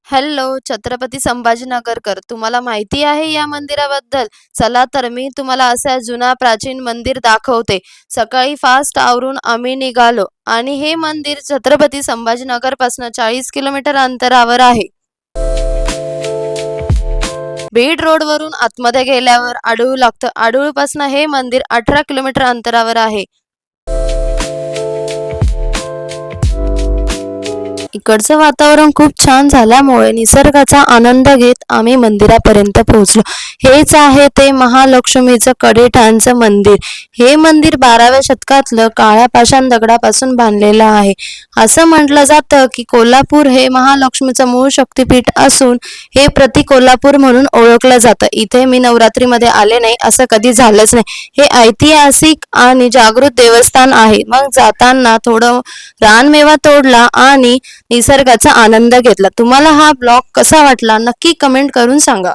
Hello, Chhatrapati संभाजीनगरकर. तुम्हाला माहिती आहे या मंदिराबद्दल? चला तर मी तुम्हाला असा जुना प्राचीन मंदिर दाखवते. सकाळी फास्ट आवरून आम्ही निघालो आणि हे मंदिर छत्रपती संभाजीनगरपासून 40 किलोमीटर अंतरावर आहे. बीड रोडवरून आतमध्ये गेल्यावर आडूळ लागतं. आडूळपासून हे मंदिर 18 किलोमीटर अंतरावर आहे. इकडचं वातावरण खूप छान झाल्यामुळे निसर्गाचा आनंद घेत आम्ही मंदिरापर्यंत पोहोचलो. हेच आहे ते महालक्ष्मीचं कडेठाणचं मंदिर. हे मंदिर 12व्या शतकातलं काळ्या पाषाण दगडापासून बांधलेलं आहे. असं म्हटलं जातं की कोल्हापूर हे महालक्ष्मीचं मूळ शक्तिपीठ असून हे प्रति कोल्हापूर म्हणून ओळखलं जातं. इथे मी नवरात्रीमध्ये आले नाही असं कधी झालंच नाही. हे ऐतिहासिक आणि जागृत देवस्थान आहे. मग जाताना थोडं रानमेवा तोडला आणि निसर्गाचा आनंद घेतला. तुम्हाला हा ब्लॉग कसा वाटला नक्की कमेंट करून सांगा.